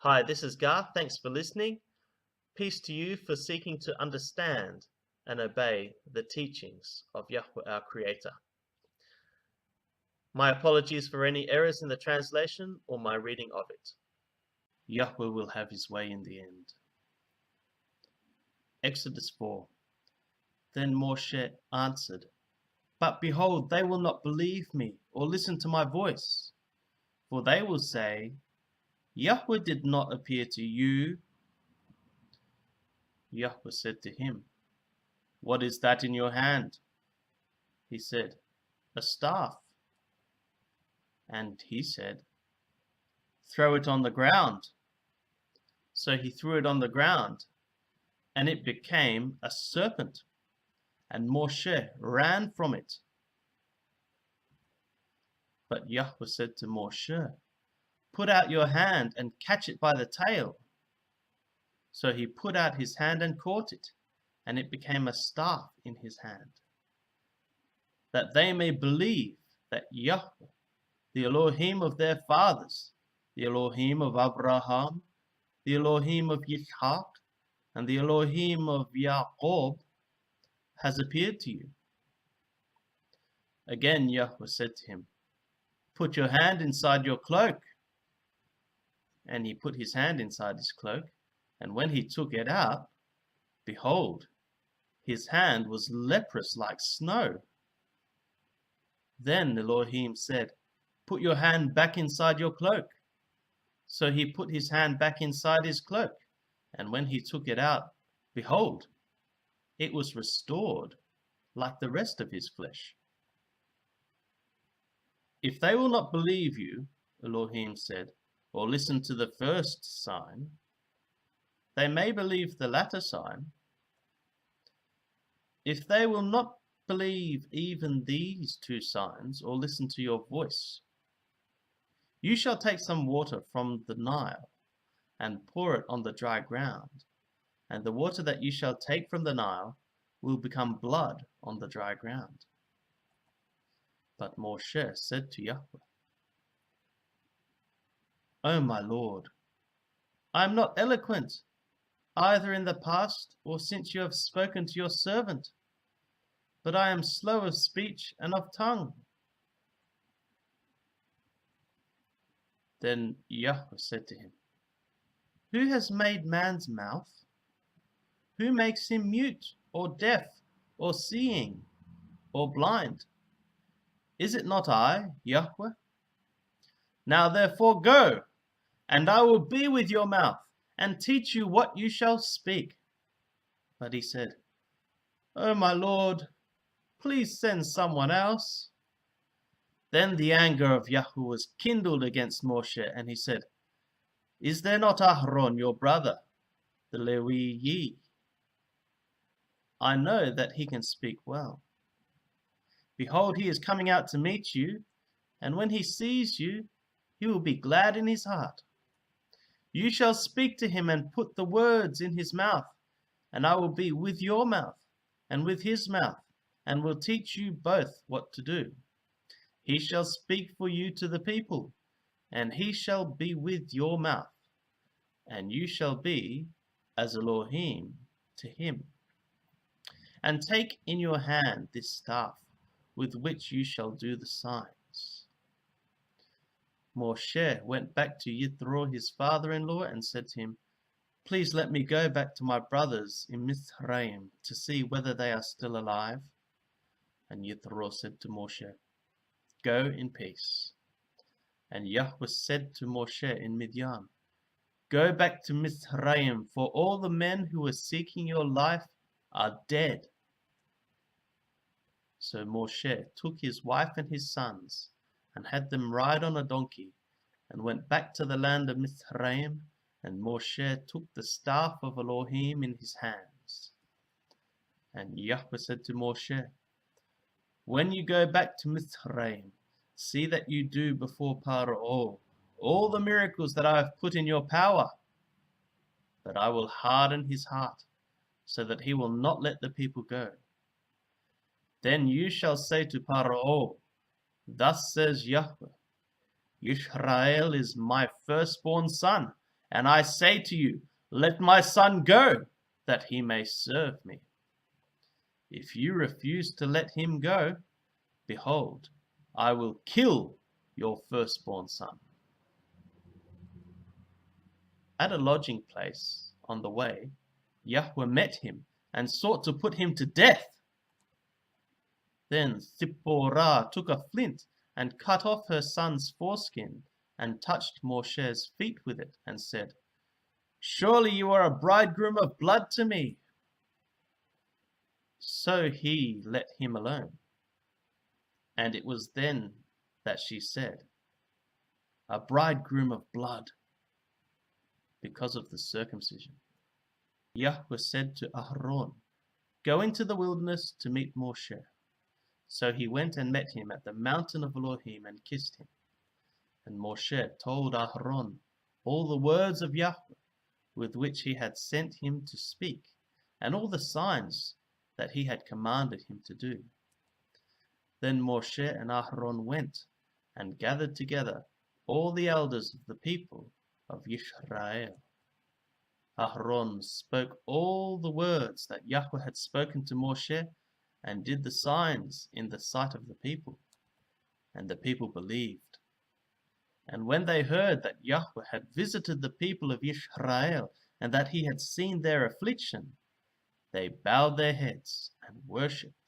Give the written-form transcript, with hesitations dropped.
Hi, this is Garth. Thanks for listening. Peace to you for seeking to understand and obey the teachings of Yahweh, our Creator. My apologies for any errors in the translation or my reading of it. Yahweh will have his way in the end. Exodus 4. Then Moshe answered, "But behold, they will not believe me or listen to my voice. For they will say, Yahweh did not appear to you." Yahweh said to him, "What is that in your hand?" He said, "A staff." And he said, "Throw it on the ground." So he threw it on the ground, and it became a serpent, and Moshe ran from it. But Yahweh said to Moshe, "Put out your hand and catch it by the tail." So he put out his hand and caught it, and it became a staff in his hand, that they may believe that Yahweh, the Elohim of their fathers, the Elohim of Abraham, the Elohim of Yitzhak, and the Elohim of Yaakov, has appeared to you. Again Yahweh said to him, "Put your hand inside your cloak." And he put his hand inside his cloak, and when he took it out, behold, his hand was leprous like snow. Then Elohim said, "Put your hand back inside your cloak." So he put his hand back inside his cloak, and when he took it out, behold, it was restored like the rest of his flesh. "If they will not believe you," Elohim said, "or listen to the first sign, they may believe the latter sign. If they will not believe even these two signs, or listen to your voice, you shall take some water from the Nile and pour it on the dry ground, and the water that you shall take from the Nile will become blood on the dry ground." But Moshe said to Yahweh, "O my Lord, I am not eloquent, either in the past or since you have spoken to your servant, but I am slow of speech and of tongue." Then Yahweh said to him, "Who has made man's mouth? Who makes him mute, or deaf, or seeing, or blind? Is it not I, Yahweh? Now therefore go, and I will be with your mouth, and teach you what you shall speak." But he said, "O my Lord, please send someone else." Then the anger of Yahweh was kindled against Moshe, and he said, "Is there not Aaron your brother, the Lewi? I know that he can speak well. Behold, he is coming out to meet you, and when he sees you, he will be glad in his heart. You shall speak to him and put the words in his mouth, and I will be with your mouth and with his mouth, and will teach you both what to do. He shall speak for you to the people, and he shall be with your mouth, and you shall be as Elohim to him. And take in your hand this staff, with which you shall do the signs." Moshe went back to Yithro his father-in-law and said to him, "Please let me go back to my brothers in Mizraim to see whether they are still alive." And Yithro said to Moshe, "Go in peace." And Yahweh said to Moshe in Midian, "Go back to Mizraim, for all the men who were seeking your life are dead." So Moshe took his wife and his sons, and had them ride on a donkey, and went back to the land of Mizraim, and Moshe took the staff of Elohim in his hands. And Yahweh said to Moshe, "When you go back to Mizraim, see that you do before Paro all the miracles that I have put in your power, but I will harden his heart, so that he will not let the people go. Then you shall say to Paro, 'Thus says Yahweh, Yisrael is my firstborn son, and I say to you, let my son go, that he may serve me. If you refuse to let him go, behold, I will kill your firstborn son." At a lodging place on the way, Yahweh met him and sought to put him to death. Then Zipporah took a flint and cut off her son's foreskin and touched Moshe's feet with it and said, "Surely you are a bridegroom of blood to me." So he let him alone. And it was then that she said, "A bridegroom of blood," because of the circumcision. Yahweh said to Aaron, "Go into the wilderness to meet Moshe." So he went and met him at the mountain of Elohim and kissed him. And Moshe told Aaron all the words of Yahweh with which he had sent him to speak, and all the signs that he had commanded him to do. Then Moshe and Aaron went and gathered together all the elders of the people of Yisrael. Aaron spoke all the words that Yahweh had spoken to Moshe and did the signs in the sight of the people. And the people believed. And when they heard that Yahweh had visited the people of Yisrael and that he had seen their affliction, they bowed their heads and worshipped